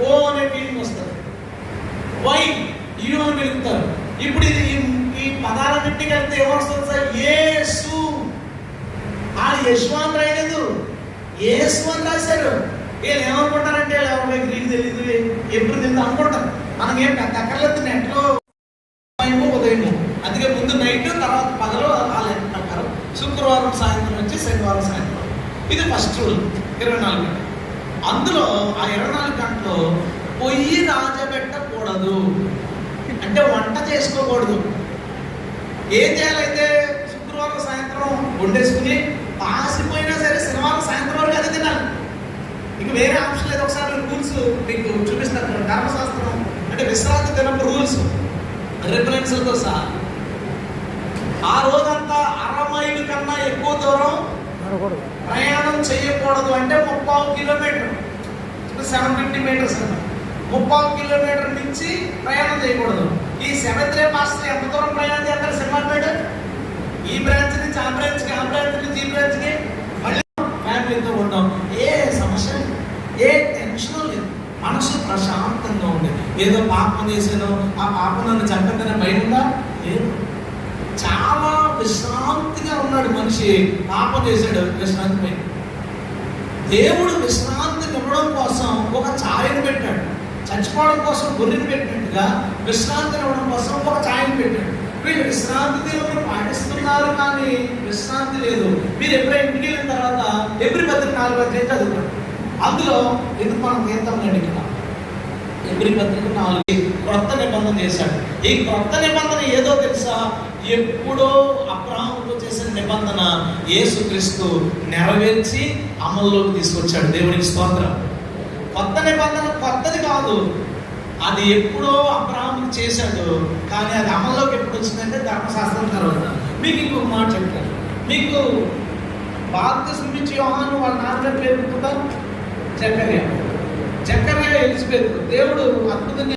ఓ అనే ఫీలింగ్ వస్తుంది. Why you అని పిలుపుతారు. ఇప్పుడు ఇది ఈ పదాలన్నింటికి వెళ్తే ఏమొస్తుంది సార్? యేసు. ఆ యశు అని రాయలేదు, యేసు అని రాశారు. వీళ్ళు ఏమనుకుంటారంటే గ్రీక్ తెలియదు, ఎప్పుడు తెలియదు అనుకుంటారు. మనకేం పెద్ద అక్కర్లేదు, నెట్లో ఉదయం, అందుకే ముందు నైట్, తర్వాత పగలు ఆ లెక్క ప్రకారం శుక్రవారం సాయంత్రం వచ్చి శనివారం సాయంత్రం. ఇది ఫస్ట్ రూల్ 24 గంటలు. అందులో ఆ 24 గంటలు పొయ్యి రాజబెట్టకూడదు, అంటే వంట చేసుకోకూడదు. ఏం చేయాలైతే శుక్రవారం సాయంత్రం వండేసుకుని పాసిపోయినా సరే శనివారం సాయంత్రం వరకు అదే తినాలి. ఇక వేరే ఆప్షన్ లేదు. ఒకసారి రూల్స్ మీకు చూపిస్తారు. ధర్మశాస్త్రం అంటే విశ్రాంతి దినపు రూల్స్ రిఫరెన్స్లతో సహా. ఆ రోజంతా 60 మైళ్ళు కన్నా ఎక్కువ దూరం ప్రయాణం చేయకూడదు. అంటే 30 కిలోమీటర్, 750 మీటర్స్ అన్న 30 కిలోమీటర్ నుంచి ప్రయాణం చేయకూడదు. ఈ సెవెంత్ డే మాస్టర్ ఎంత దూరం ప్రయాణం చేస్తారు? సింహాపేట, ఈ బ్రాంచ్ నుంచి ఆ బ్రాంచ్కి, ఆ బ్రాంచ్ నుంచి ఈ బ్రాంచ్కి, మళ్ళీ ఫ్యామిలీతో ఉండడం. ఏ సమస్య, ఏ టెన్షన్ లేదు, మనసు ప్రశాంతంగా ఉండేది. ఏదో పాపం చేశాను, ఆ పాపం నన్ను చంపేదనే భయం ఉందా? లేదు. చాలా విశ్రాంతిగా ఉన్నాడు మనిషి. పాపం చేశాడు, విశ్రాంతి పోయింది. దేవుడు విశ్రాంతిని ఇవ్వడం కోసం ఒక ఛాయను పెట్టాడు. చచ్చిపోవడం కోసం గొర్రెని పెట్టినట్టుగా విశ్రాంతిని ఇవ్వడం కోసం ఒక ఛాయను పెట్టాడు. వీళ్ళు విశ్రాంతి దేవుని పాటిస్తున్నారు, కానీ విశ్రాంతి లేదు. మీరు ఎప్పుడైనా ఇంటికి వెళ్ళిన తర్వాత ఎబ్రీ పత్రిక 4వ అధ్యాయం చదువుతారు. అందులో ఎందుకు మనం తీర్థండి ఇక్కడ ఎబ్రీ పత్రిక 4 క్రొత్త నిబంధన చేశాడు. ఈ క్రొత్త నిబంధన ఏదో తెలుసా? ఎప్పుడో అబ్రాహాముతో చేసిన నిబంధన యేసుక్రీస్తు నెరవేర్చి అమల్లోకి తీసుకొచ్చాడు. దేవునికి స్తోత్రం. కొత్త నిబంధన కొత్తది కాదు, అది ఎప్పుడో అబ్రాహాముకి చేశాడు, కానీ అది అమల్లోకి ఎప్పుడు వచ్చిందంటే ధర్మశాస్త్రం తర్వాత. మీకు ఇంకొక మాట చెప్తాను. మీకు బాప్తిస్మం ఇచ్చి యోహాను వాళ్ళ నాన్నగారు పేరు గుర్తుందా? జకర్యా. ఎలిజబెత్. దేవుడు అద్భుతంగా